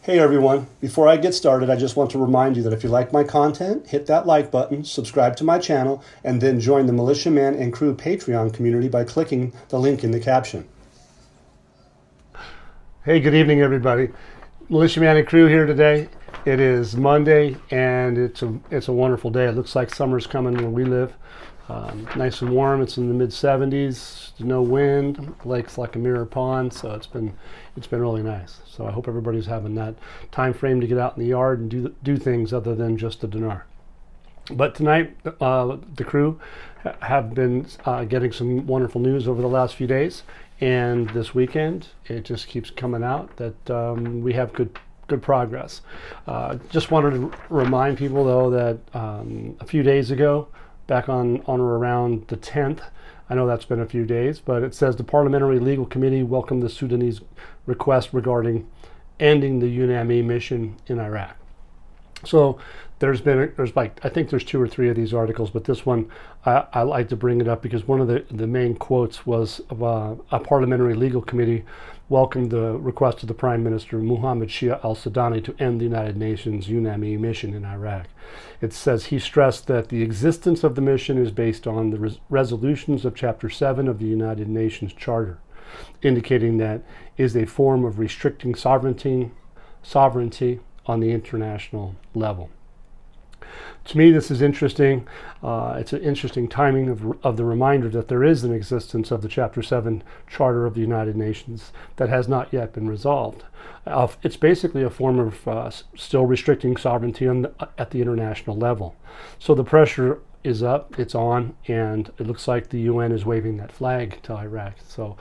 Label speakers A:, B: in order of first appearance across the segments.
A: Hey everyone, before I get started, I just want to remind you that if you like my content, hit that like button, subscribe to my channel, and then join the Militiaman and Crew Patreon community by clicking the link in the caption. Hey, good evening everybody. Militiaman and Crew here today. It is Monday and it's a wonderful day. It looks like summer's coming where we live. Nice and warm. It's in the mid 70s. No wind. Lake's like a mirror pond, so it's been really nice. So I hope everybody's having that time frame to get out in the yard and do things other than just the dinar. But tonight, the crew have been getting some wonderful news over the last few days, and this weekend it just keeps coming out that we have good progress. Just wanted to remind people though that a few days ago, back on or around the 10th, I know that's been a few days, but it says the Parliamentary Legal Committee welcomed the Sudanese request regarding ending the UNAMI mission in Iraq. So there's like, I think there's 2 or 3 of these articles, but this one I like to bring it up because one of the main quotes was a Parliamentary Legal Committee welcomed the request of the Prime Minister Mohammed Shia al-Sudani to end the United Nations UNAMI mission in Iraq. It says he stressed that the existence of the mission is based on the resolutions of Chapter 7 of the United Nations Charter, indicating that is a form of restricting sovereignty on the international level. To me, this is interesting. It's an interesting timing of the reminder that there is an existence of the Chapter 7 Charter of the United Nations that has not yet been resolved. It's basically a form of still restricting sovereignty at the international level. So the pressure is up, it's on, and it looks like the UN is waving that flag to Iraq. So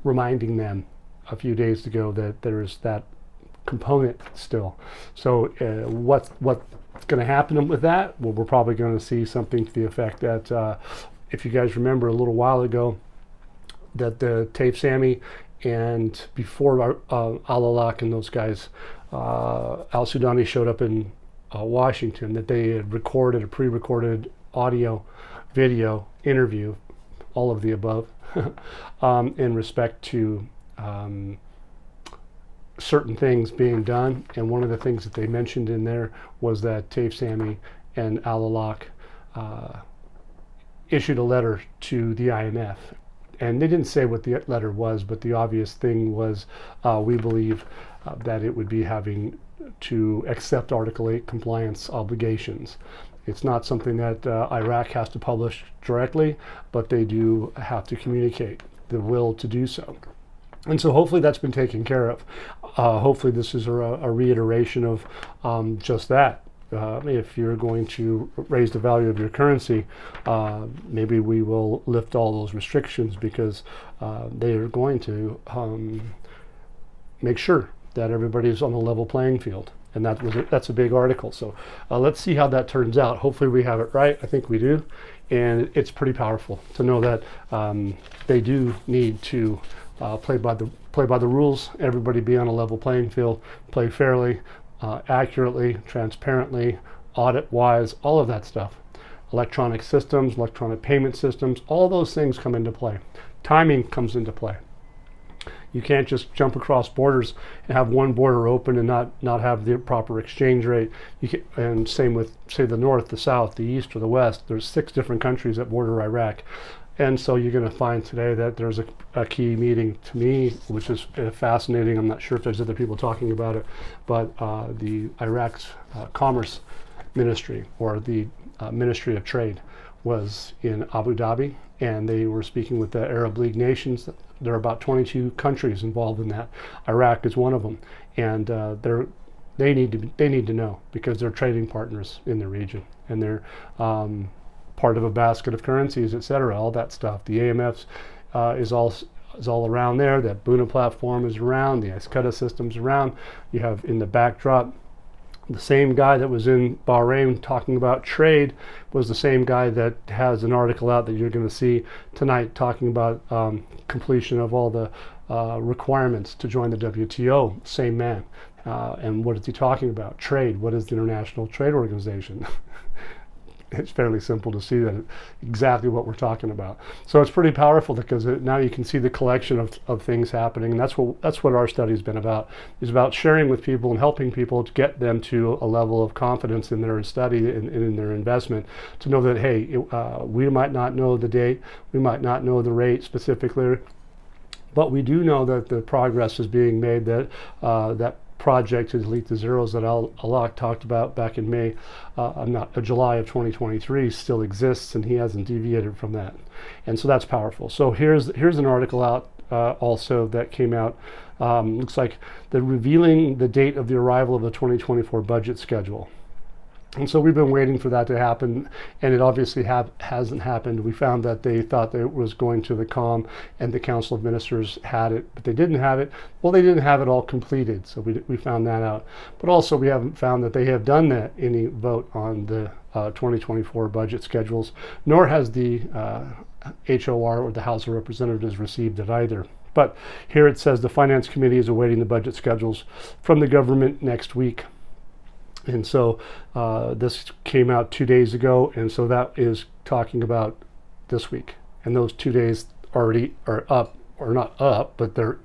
A: reminding them a few days ago that there is that component still. So what's going to happen with that? Well, we're probably going to see something to the effect that if you guys remember a little while ago that the VII and before Al-Alaq and those guys, al-Sudani showed up in Washington, that they had recorded a pre-recorded audio, video, interview, all of the above, in respect to certain things being done, and one of the things that they mentioned in there was that VII and Al-Alaq issued a letter to the IMF, and they didn't say what the letter was, but the obvious thing was we believe that it would be having to accept Article 8 compliance obligations. It's not something that Iraq has to publish directly, but they do have to communicate the will to do so. And so hopefully that's been taken care of. Hopefully this is a reiteration of just that. If you're going to raise the value of your currency, maybe we will lift all those restrictions because they are going to make sure that everybody's on a level playing field. And that's a big article. So let's see how that turns out. Hopefully we have it right. I think we do. And it's pretty powerful to know that they do need to play by the rules. Everybody be on a level playing field, play fairly, accurately, transparently, audit-wise, all of that stuff. Electronic systems, electronic payment systems, all those things come into play. Timing comes into play. You can't just jump across borders and have one border open and not have the proper exchange rate. And same with, say, the north, the south, the east, or the west. There's 6 different countries that border Iraq. And so you're going to find today that there's a key meeting to me, which is fascinating. I'm not sure if there's other people talking about it, but the Iraq's Commerce Ministry, or the Ministry of Trade, was in Abu Dhabi, and they were speaking with the Arab League nations. There are about 22 countries involved in that. Iraq is one of them, and they need to know because they're trading partners in the region, and they're part of a basket of currencies, etc., all that stuff. The AMF is all around there. That Buna platform is around. The IQD system's around. You have in the backdrop the same guy that was in Bahrain talking about trade was the same guy that has an article out that you're going to see tonight talking about completion of all the requirements to join the WTO. Same man. And what is he talking about? Trade. What is the International Trade Organization? it's fairly simple to see that exactly what we're talking about. So it's pretty powerful because now you can see the collection of things happening, and that's what our study's been about. Is about sharing with people and helping people to get them to a level of confidence in their study and in their investment, to know that, hey, we might not know the date, we might not know the rate specifically, but we do know that the progress is being made, that that project to delete the zeros that Alok talked about back in July of 2023 still exists, and he hasn't deviated from that. And so that's powerful. So here's an article out also that came out. Looks like they're revealing the date of the arrival of the 2024 budget schedule. And so we've been waiting for that to happen, and it obviously hasn't happened. We found that they thought that it was going to the COM, and the Council of Ministers had it, but they didn't have it. Well, they didn't have it all completed, so we found that out. But also we haven't found that they have done any vote on the 2024 budget schedules, nor has the HOR, or the House of Representatives, received it either. But here it says the Finance Committee is awaiting the budget schedules from the government next week. And so this came out 2 days ago, and so that is talking about this week. And those 2 days already are up, or not up, but they're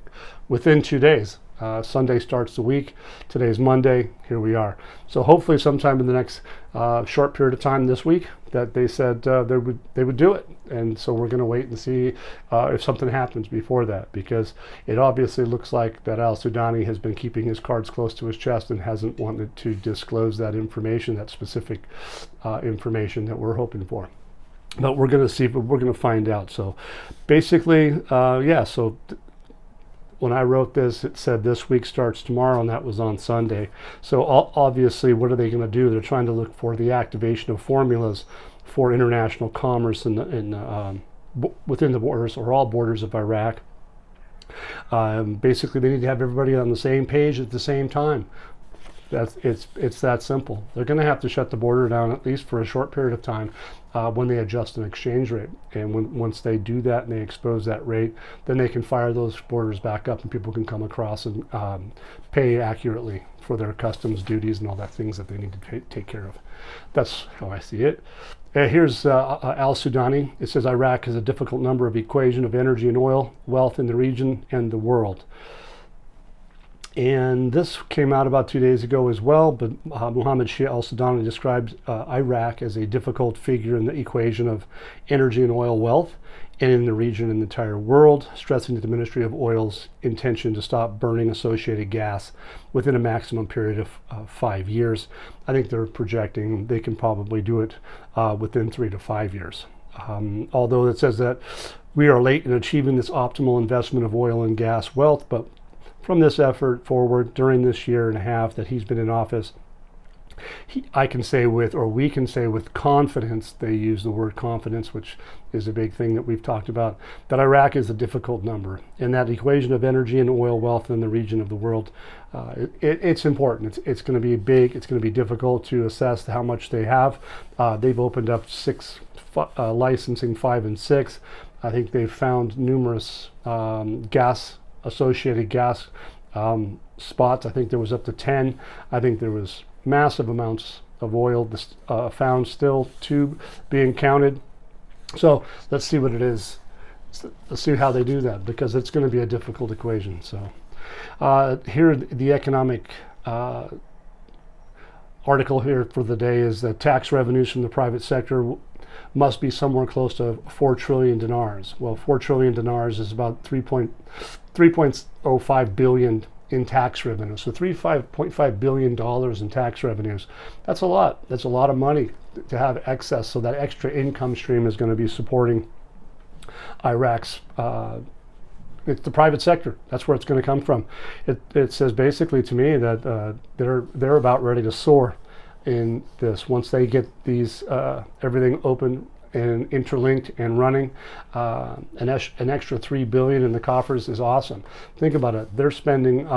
A: within 2 days. Sunday starts the week. Today's Monday. Here we are. So hopefully sometime in the next short period of time this week that they said they would do it. And so we're going to wait and see if something happens before that, because it obviously looks like that al-Sudani has been keeping his cards close to his chest and hasn't wanted to disclose that information, that specific information that we're hoping for. But we're going to see, but we're going to find out. So basically, so when I wrote this, it said this week starts tomorrow, and that was on Sunday. So obviously, what are they going to do? They're trying to look for the activation of formulas for international commerce within the borders, or all borders, of Iraq. Basically, they need to have everybody on the same page at the same time. It's that simple. They're going to have to shut the border down, at least for a short period of time, when they adjust an exchange rate. And once they do that and they expose that rate, then they can fire those borders back up, and people can come across and pay accurately for their customs duties and all that things that they need to take care of. That's how I see it. Here's al-Sudani. It says Iraq has a difficult number of equation of energy and oil wealth in the region and the world. And this came out about 2 days ago as well, but Mohammed Shia al-Sudani describes Iraq as a difficult figure in the equation of energy and oil wealth, and in the region and the entire world, stressing that the Ministry of Oil's intention to stop burning associated gas within a maximum period of 5 years. I think they're projecting they can probably do it within 3 to 5 years. Although it says that we are late in achieving this optimal investment of oil and gas wealth, but from this effort forward during this year and a half that he's been in office, we can say with confidence, they use the word confidence, which is a big thing that we've talked about, that Iraq is a difficult number. And that equation of energy and oil wealth in the region of the world, it's important. It's going to be big. It's going to be difficult to assess how much they have. They've opened up licensing 5 and 6. I think they've found numerous associated gas spots. I think there was up to 10. I think there was massive amounts of oil found still to being counted. So let's see what it is. Let's see how they do that, because it's going to be a difficult equation. So here, the economic article here for the day is that tax revenues from the private sector must be somewhere close to 4 trillion dinars. Well, 4 trillion dinars is about 3.05 billion in tax revenue. So $3.5 billion in tax revenues. That's a lot. That's a lot of money to have excess. So that extra income stream is going to be supporting Iraq's, it's the private sector. That's where it's going to come from. It says basically to me that they're about ready to soar in this. Once they get these everything open and interlinked and running, an extra $3 billion in the coffers is awesome. Think about it. They're spending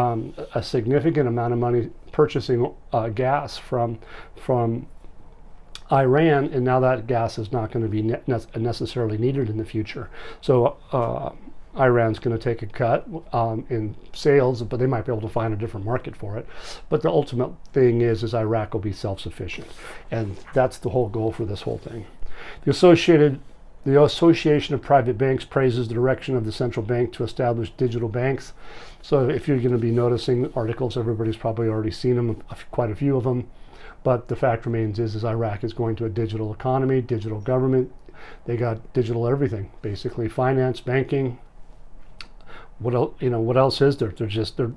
A: a significant amount of money purchasing gas from Iran, and now that gas is not going to be necessarily needed in the future. So Iran's going to take a cut in sales, but they might be able to find a different market for it. But the ultimate thing is Iraq will be self-sufficient, and that's the whole goal for this whole thing. The Association of Private Banks praises the direction of the central bank to establish digital banks. So if you're going to be noticing articles, everybody's probably already seen them, quite a few of them. But the fact remains is Iraq is going to a digital economy, digital government. They got digital everything, basically finance, banking. What else is there? They're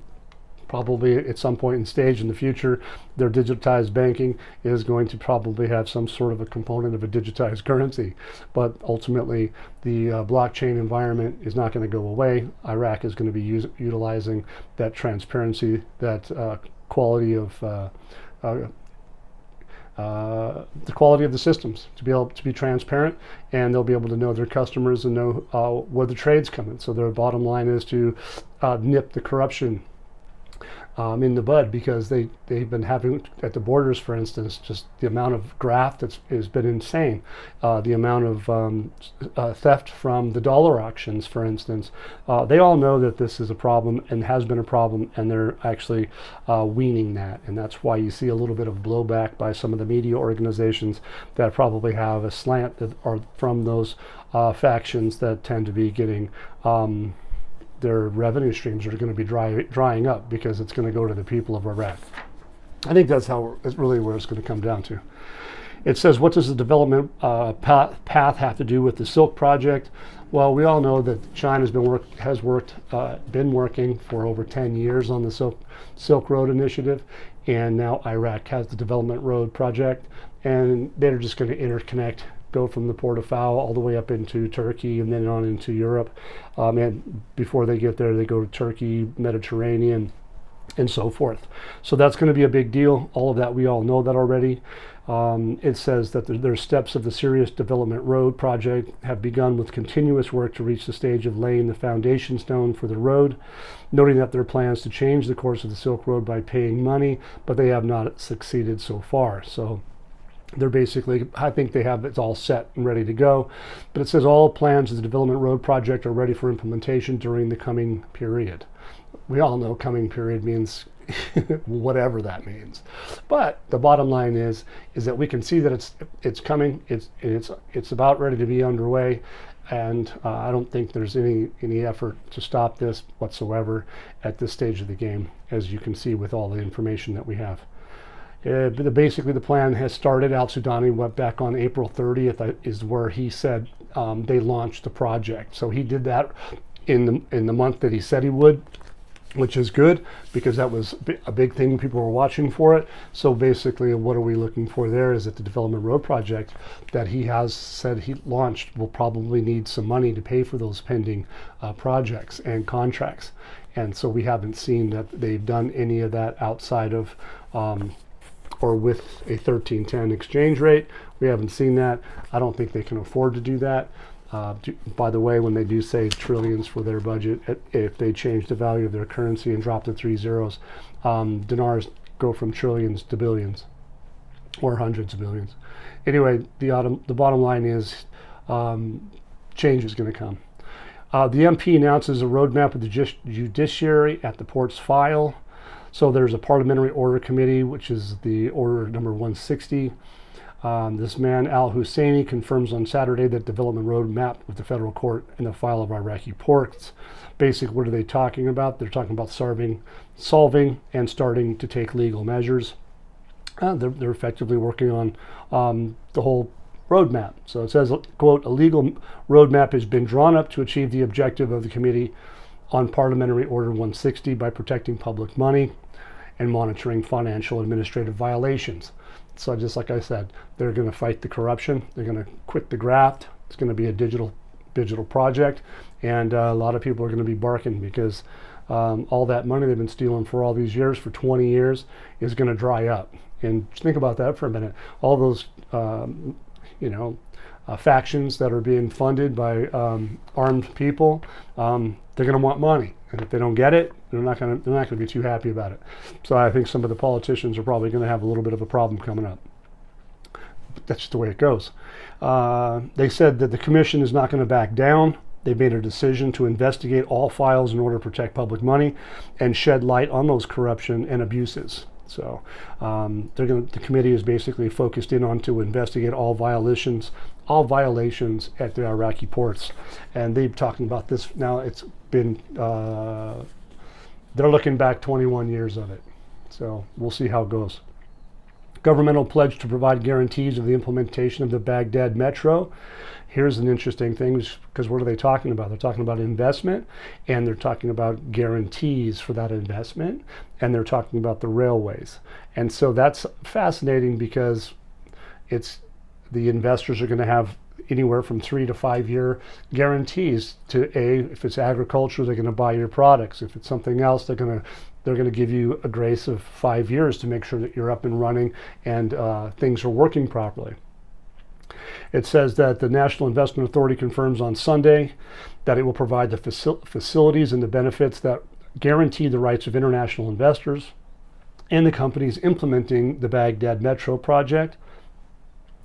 A: probably at some point in stage in the future, their digitized banking is going to probably have some sort of a component of a digitized currency. But ultimately, the blockchain environment is not going to go away. Iraq is going to be utilizing that transparency, that quality of the quality of the systems to be able to be transparent, and they'll be able to know their customers and know where the trade's coming. So their bottom line is to nip the corruption in the bud, because they've been having at the borders, for instance, just the amount of graft has been insane. The amount of theft from the dollar auctions, for instance. They all know that this is a problem and has been a problem, and they're actually weaning that. And that's why you see a little bit of blowback by some of the media organizations that probably have a slant that are from those factions that tend to be getting their revenue streams are going to be drying up, because it's going to go to the people of Iraq. I think that's really where it's going to come down to. It says, what does the development path have to do with the Silk Project? Well, we all know that China's been working for over 10 years on the Silk Road Initiative, and now Iraq has the Development Road Project, and they're just going to interconnect, go from the Port of Foul all the way up into Turkey and then on into Europe. And before they get there, they go to Turkey, Mediterranean, and so forth. So that's going to be a big deal. All of that, we all know that already. It says that there's steps of the Serious Development Road Project have begun with continuous work to reach the stage of laying the foundation stone for the road, noting that there are plans to change the course of the Silk Road by paying money, but they have not succeeded so far. So they're basically, I think they have it's all set and ready to go. But it says all plans of the Development Road Project are ready for implementation during the coming period. We all know coming period means whatever that means. But the bottom line is that we can see that it's coming. It's about ready to be underway, and I don't think there's any effort to stop this whatsoever at this stage of the game, as you can see with all the information that we have. Basically, the plan has started. Al-Sudani went back on April 30th is where he said they launched the project. So he did that in the month that he said he would, which is good, because that was a big thing. People were watching for it. So basically, what are we looking for there is that the Development Road Project that he has said he launched will probably need some money to pay for those pending projects and contracts. And so we haven't seen that they've done any of that outside of or with a 1310 exchange rate. We haven't seen that. I don't think they can afford to do that. By the way, when they do say trillions for their budget, if they change the value of their currency and drop the 3 zeros, dinars go from trillions to billions, or hundreds of billions. Anyway, the bottom line is change is going to come. The MP announces a roadmap of the judiciary at the port's file. So there's a parliamentary order committee, which is the order number 160. This man, Al Husseini, confirms on Saturday that development roadmap with the federal court in the file of Iraqi ports. Basically, what are they talking about? They're talking about solving and starting to take legal measures. They're effectively working on the whole roadmap. So it says, quote, a legal roadmap has been drawn up to achieve the objective of the committee on Parliamentary Order 160 by protecting public money and monitoring financial administrative violations. So just like I said, they're going to fight the corruption. They're going to quit the graft. It's going to be a digital project, and a lot of people are going to be barking, because all that money they've been stealing for all these years, for 20 years, is going to dry up. And think about that for a minute. All those factions that are being funded by armed people, they're going to want money, and if they don't get it, they're not going to be too happy about it. So I think some of the politicians are probably going to have a little bit of a problem coming up. But that's just the way it goes. They said that the commission is not going to back down. They've made a decision to investigate all files in order to protect public money and shed light on those corruption and abuses. So the committee is basically focused in on to investigate all violations at the Iraqi ports. And they've talking about this now. It's been, they're looking back 21 years of it. So we'll see how it goes. Governmental pledge to provide guarantees of the implementation of the Baghdad Metro. Here's an interesting thing, because what are they talking about? They're talking about investment, and they're talking about guarantees for that investment, and they're talking about the railways. And so that's fascinating, because the investors are going to have anywhere from 3 to 5 year guarantees to if it's agriculture, they're going to buy your products. If it's something else, they're going to give you a grace of 5 years to make sure that you're up and running and things are working properly. It says that the National Investment Authority confirms on Sunday that it will provide the facilities and the benefits that guarantee the rights of international investors and the companies implementing the Baghdad Metro project.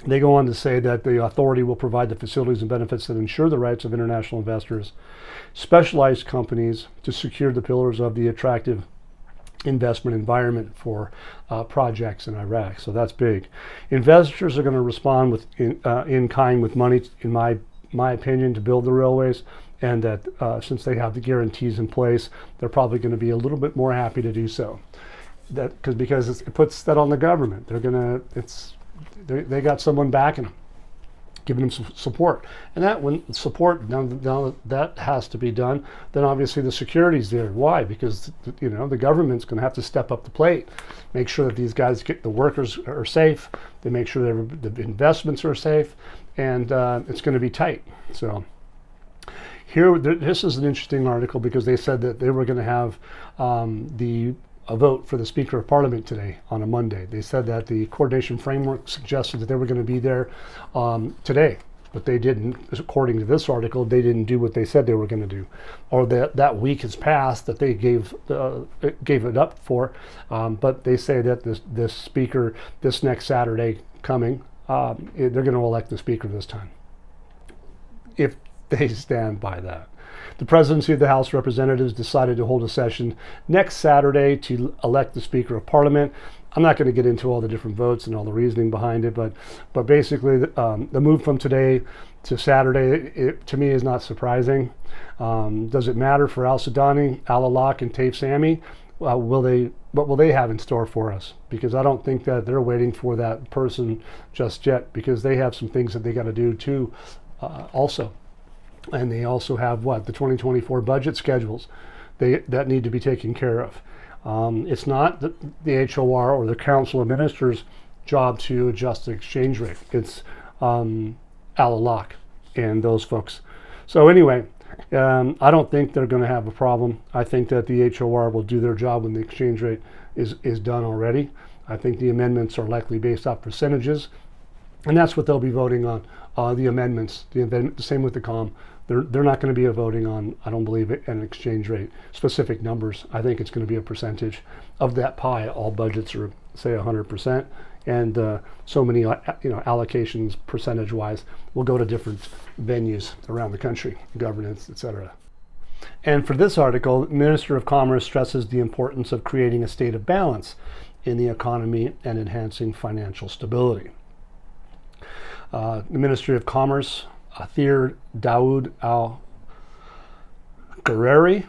A: They go on to say that the authority will provide the facilities and benefits that ensure the rights of international investors, specialized companies, to secure the pillars of the attractive investment environment for projects in Iraq. So that's big. Investors are going to respond with in kind with money, in my opinion, to build the railways, and that since they have the guarantees in place, they're probably going to be a little bit more happy to do so. Because it puts that on the government. They got someone backing them, giving them some support, and now that has to be done. Then obviously the security's there. Why? Because the government's going to have to step up the plate, make sure that these guys the workers are safe. They make sure the investments are safe, and it's going to be tight. So this is an interesting article, because they said that they were going to have a vote for the Speaker of Parliament today on a Monday. They said that the coordination framework suggested that they were going to be there today, but they didn't. According to this article, they didn't do what they said they were going to do, or that week has passed that they gave it up for. But they say that this Speaker, this next Saturday coming, they're going to elect the Speaker this time, if they stand by that. The presidency of the House of Representatives decided to hold a session next Saturday to elect the Speaker of Parliament. I'm not going to get into all the different votes and all the reasoning behind it, but basically the move from today to Saturday, to me, is not surprising. Does it matter for Al Sudani, Al Alak, and Taif Sami? What will they have in store for us? Because I don't think that they're waiting for that person just yet, because they have some things that they got to do too, also. And they also have the 2024 budget schedules that need to be taken care of. It's not the HOR or the Council of Ministers' job to adjust the exchange rate. It's Al Alak and those folks. So anyway, I don't think they're going to have a problem. I think that the HOR will do their job when the exchange rate is done already. I think the amendments are likely based off percentages, and that's what they'll be voting on. The amendments, the same with the COM. They're not going to be voting on, I don't believe, an exchange rate, specific numbers. I think it's going to be a percentage of that pie. All budgets are, say, 100%, and so many allocations percentage-wise will go to different venues around the country, governance, etc. And for this article, the Minister of Commerce stresses the importance of creating a state of balance in the economy and enhancing financial stability. The Ministry of Commerce, Athir Dawood Al-Gharari,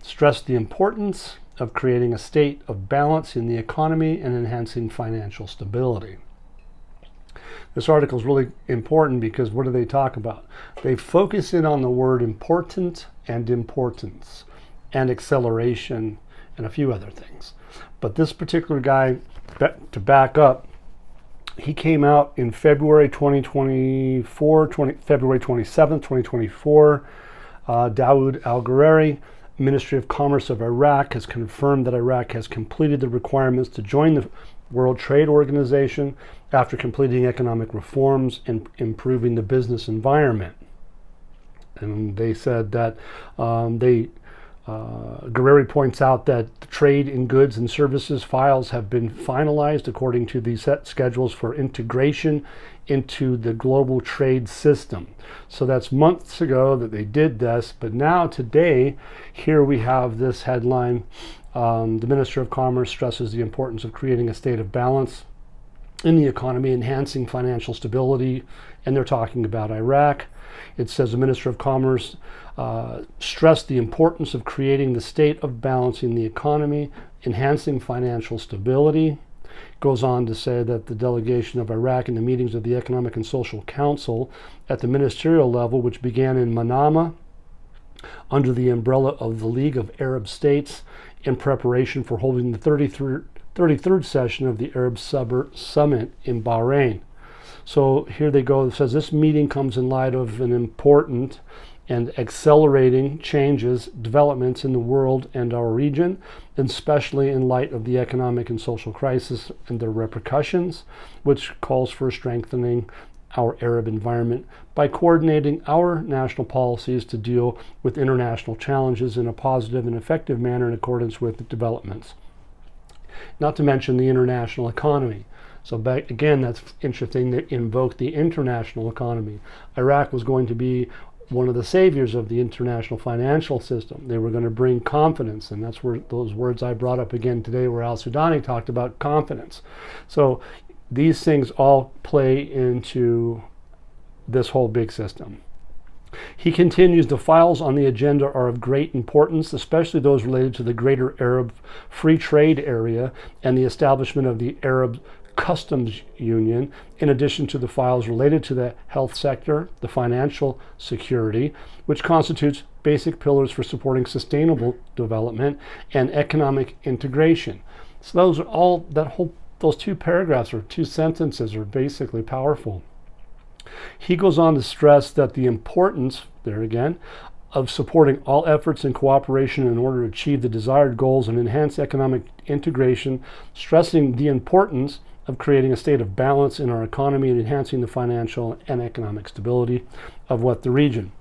A: stressed the importance of creating a state of balance in the economy and enhancing financial stability. This article is really important, because what do they talk about? They focus in on the word important and importance and acceleration and a few other things. But this particular guy, to back up, he came out in February 2024, February 27th, 2024. Dawood Al-Gharari, Ministry of Commerce of Iraq, has confirmed that Iraq has completed the requirements to join the World Trade Organization after completing economic reforms and improving the business environment. And they said that Guerreri points out that the trade in goods and services files have been finalized according to the set schedules for integration into the global trade system. So that's months ago that they did this, but now today, here we have this headline. The Minister of Commerce stresses the importance of creating a state of balance in the economy, enhancing financial stability, and they're talking about Iraq. It says the Minister of Commerce stressed the importance of creating the state of balancing the economy, enhancing financial stability. Goes on to say that the delegation of Iraq in the meetings of the Economic and Social Council at the ministerial level, which began in Manama under the umbrella of the League of Arab States in preparation for holding the 33rd session of the Arab Summit in Bahrain. So here they go. It says this meeting comes in light of an important and accelerating developments in the world and our region, and especially in light of the economic and social crisis and their repercussions, which calls for strengthening our Arab environment by coordinating our national policies to deal with international challenges in a positive and effective manner in accordance with the developments. Not to mention the international economy. So back again, that's interesting to invoke the international economy. Iraq was going to be one of the saviors of the international financial system. They were going to bring confidence, and that's where those words I brought up again today, where Al-Sudani talked about confidence. So these things all play into this whole big system. He continues, the files on the agenda are of great importance, especially those related to the Greater Arab Free Trade Area and the establishment of the Arab Customs Union, in addition to the files related to the health sector, the financial security, which constitutes basic pillars for supporting sustainable development and economic integration. So those are all, those two paragraphs or two sentences are basically powerful. He goes on to stress that the importance, there again, of supporting all efforts in cooperation in order to achieve the desired goals and enhance economic integration, stressing the importance of creating a state of balance in our economy and enhancing the financial and economic stability of the region.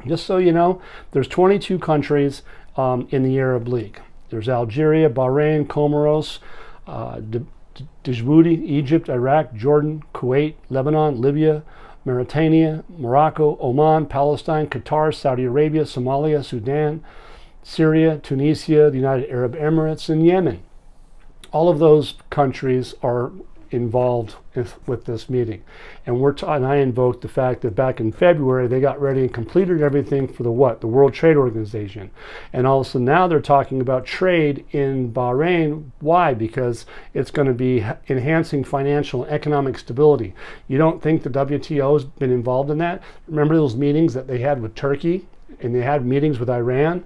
A: Just so you know, there's 22 countries in the Arab League. There's Algeria, Bahrain, Comoros, Djibouti, Egypt, Iraq, Jordan, Kuwait, Lebanon, Libya, Mauritania, Morocco, Oman, Palestine, Qatar, Saudi Arabia, Somalia, Sudan, Syria, Tunisia, the United Arab Emirates, and Yemen. All of those countries are involved with this meeting. And I invoked the fact that back in February, they got ready and completed everything for the World Trade Organization. And also now they're talking about trade in Bahrain. Why? Because it's going to be enhancing financial and economic stability. You don't think the WTO has been involved in that? Remember those meetings that they had with Turkey and they had meetings with Iran?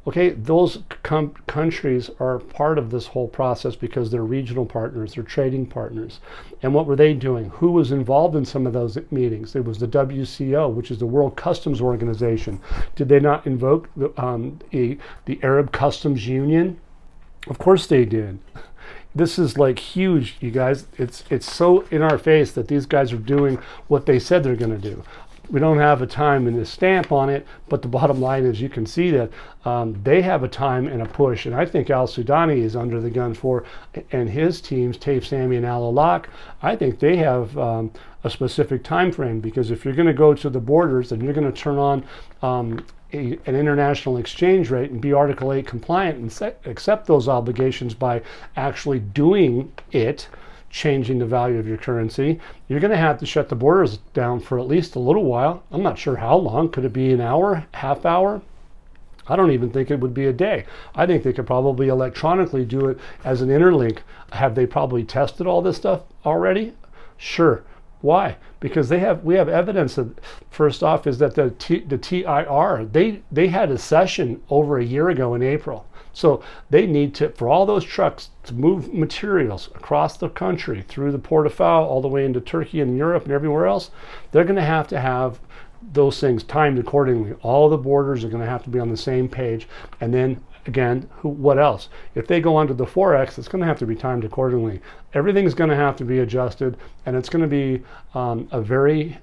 A: Okay, those countries are part of this whole process because they're regional partners, they're trading partners. And what were they doing? Who was involved in some of those meetings? It was the WCO, which is the World Customs Organization. Did they not invoke the Arab Customs Union? Of course they did. This is like huge, you guys. It's so in our face that these guys are doing what they said they're going to do. We don't have a time and a stamp on it, but the bottom line is you can see that they have a time and a push. And I think Al-Sudani is under the gun and his teams, Taif Sami and Al-Alaq, I think they have a specific time frame, because if you're going to go to the borders and you're going to turn on an international exchange rate and be Article 8 compliant and accept those obligations by actually doing it, changing the value of your currency, you're going to have to shut the borders down for at least a little while. I'm not sure how long. Could it be an hour, half hour? I don't even think it would be a day. I think they could probably electronically do it as an interlink. Have they probably tested all this stuff already? Sure. Why? Because we have evidence that, first off, is that the TIR, they had a session over a year ago in April. So they need to, for all those trucks to move materials across the country through the Port of Fao all the way into Turkey and Europe and everywhere else, they're going to have those things timed accordingly. All the borders are going to have to be on the same page. And then again, what else? If they go onto the Forex, it's going to have to be timed accordingly. Everything's going to have to be adjusted, and it's going to be a very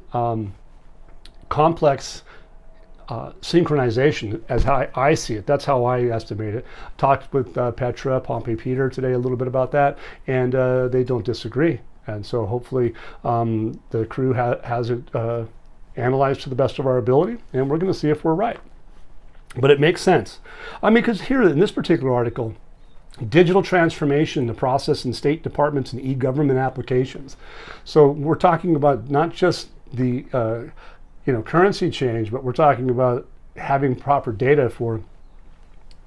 A: complex synchronization, as how I see it. That's how I estimate it. Talked with Petra, Pompey Peter today a little bit about that, and they don't disagree. And so hopefully the crew has it analyzed to the best of our ability, and we're going to see if we're right. But it makes sense. I mean, because here in this particular article, digital transformation, the process in state departments and e-government applications. So we're talking about not just the currency change, but we're talking about having proper data for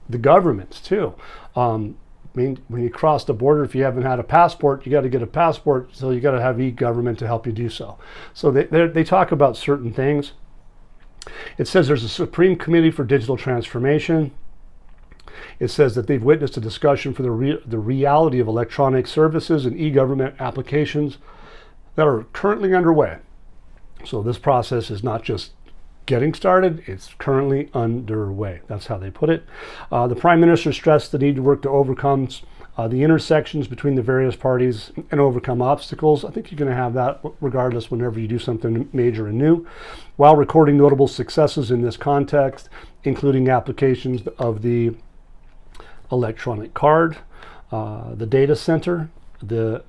A: the governments too. I mean, when you cross the border, if you haven't had a passport, you got to get a passport, so you got to have e-government to help you do so. So they talk about certain things. It says there's a Supreme Committee for Digital Transformation. It says that they've witnessed a discussion for the reality of electronic services and e-government applications that are currently underway. So this process is not just getting started, it's currently underway. That's how they put it. The Prime Minister stressed the need to work to overcome the intersections between the various parties and overcome obstacles. I think you're going to have that regardless whenever you do something major and new, while recording notable successes in this context, including applications of the electronic card, the data center, the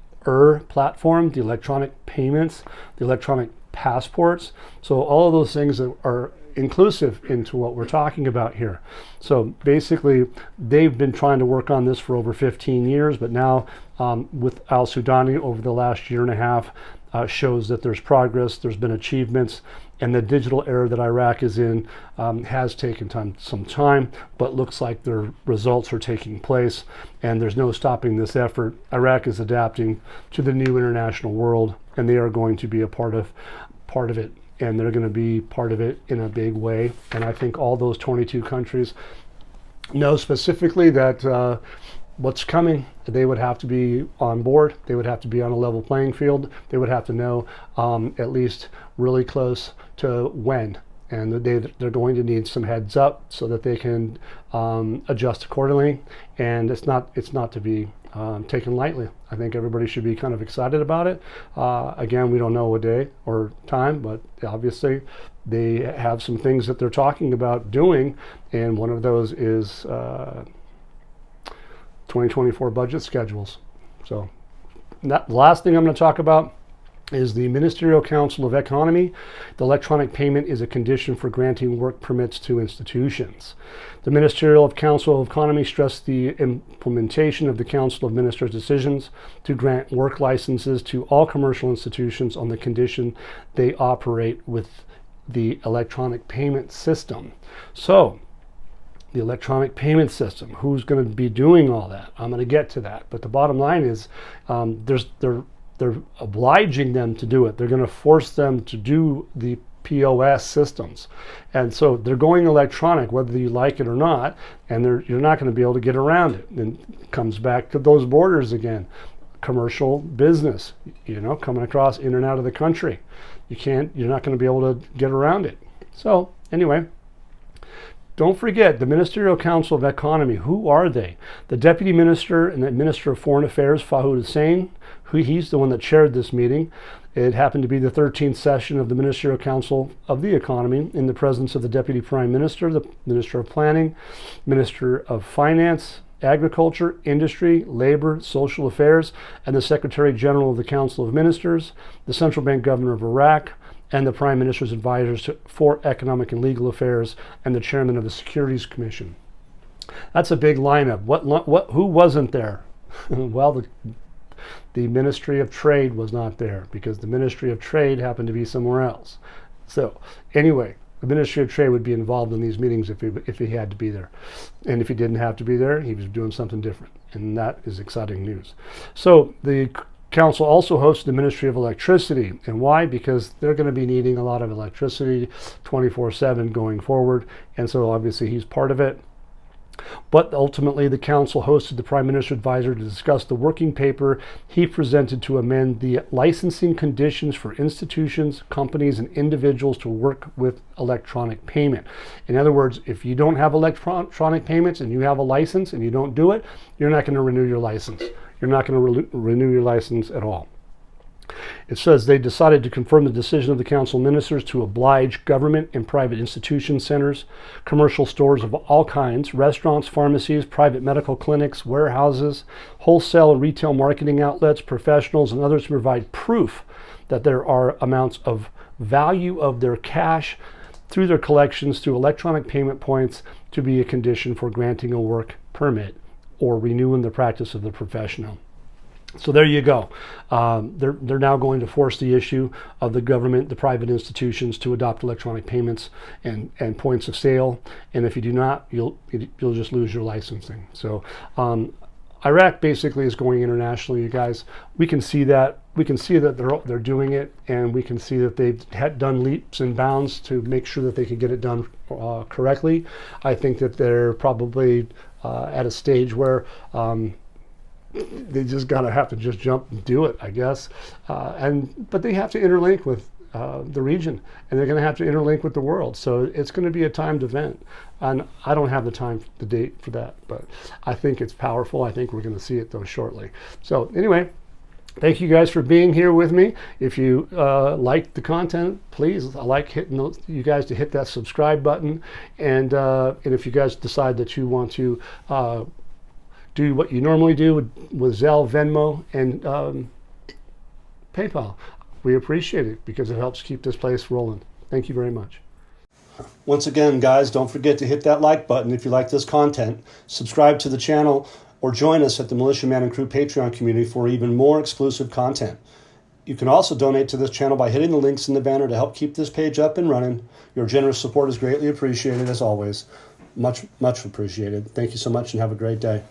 A: platform, the electronic payments, the electronic passports. So all of those things that are inclusive into what we're talking about here. So basically, they've been trying to work on this for over 15 years, but now with Al Sudani over the last year and a half shows that there's progress, there's been achievements, and the digital era that Iraq is in has taken some time, but looks like their results are taking place, and there's no stopping this effort. Iraq is adapting to the new international world, and they are going to be a part of it, and they're going to be part of it in a big way. And I think all those 22 countries know specifically that what's coming, they would have to be on board. They would have to be on a level playing field. They would have to know at least really close to when. And they're going to need some heads up so that they can adjust accordingly. And it's not to be taken lightly. I think everybody should be kind of excited about it. Again, we don't know a day or time, but obviously they have some things that they're talking about doing, and one of those is 2024 budget schedules. So the last thing I'm going to talk about is the Ministerial Council of Economy. The electronic payment is a condition for granting work permits to institutions. The Ministerial Council of Economy stressed the implementation of the Council of Ministers' decisions to grant work licenses to all commercial institutions on the condition they operate with the electronic payment system. So, the electronic payment system, who's going to be doing all that? I'm going to get to that. But the bottom line is they're obliging them to do it. They're going to force them to do the POS systems. And so they're going electronic, whether you like it or not, and you're not going to be able to get around it. And it comes back to those borders again. Commercial business, coming across in and out of the country. You're not going to be able to get around it. So anyway, don't forget the Ministerial Council of Economy. Who are they? The Deputy Minister and the Minister of Foreign Affairs, Fahud Hussein, he's the one that chaired this meeting. It happened to be the 13th session of the Ministerial Council of the Economy in the presence of the Deputy Prime Minister, the Minister of Planning, Minister of Finance, Agriculture, Industry, Labor, Social Affairs, and the Secretary General of the Council of Ministers, the Central Bank Governor of Iraq, and the Prime Minister's advisors for Economic and Legal Affairs, and the Chairman of the Securities Commission. That's a big lineup. Who wasn't there? Well, the Ministry of Trade was not there because the Ministry of Trade happened to be somewhere else. So anyway, the Ministry of Trade would be involved in these meetings if he had to be there. And if he didn't have to be there, he was doing something different. And that is exciting news. So the Council also hosts the Ministry of Electricity. And why? Because they're going to be needing a lot of electricity 24/7 going forward. And so obviously he's part of it. But ultimately, the Council hosted the Prime Minister's advisor to discuss the working paper he presented to amend the licensing conditions for institutions, companies, and individuals to work with electronic payment. In other words, if you don't have electronic payments and you have a license and you don't do it, you're not going to renew your license. You're not going to renew your license at all. It says they decided to confirm the decision of the council ministers to oblige government and private institution centers, commercial stores of all kinds, restaurants, pharmacies, private medical clinics, warehouses, wholesale and retail marketing outlets, professionals, and others to provide proof that there are amounts of value of their cash through their collections through electronic payment points to be a condition for granting a work permit or renewing the practice of the professional. So there you go. They're now going to force the issue of the government, the private institutions to adopt electronic payments and points of sale. And if you do not, you'll just lose your licensing. So Iraq basically is going internationally, you guys. We can see that. We can see that they're doing it, and we can see that they've done leaps and bounds to make sure that they can get it done correctly. I think that they're probably at a stage where they just gotta have to just jump and do it, I guess. But they have to interlink with the region, and they're going to have to interlink with the world. So it's going to be a timed event, and I don't have the date for that, but I think it's powerful. I think we're going to see it though shortly. So anyway, thank you guys for being here with me. If you like the content, please, I like you guys to hit that subscribe button, and if you guys decide that you want to do what you normally do with Zelle, Venmo, and PayPal, we appreciate it because it helps keep this place rolling. Thank you very much. Once again, guys, don't forget to hit that like button if you like this content, subscribe to the channel, or join us at the Militia Man and Crew Patreon community for even more exclusive content. You can also donate to this channel by hitting the links in the banner to help keep this page up and running. Your generous support is greatly appreciated, as always. Much, much appreciated. Thank you so much, and have a great day.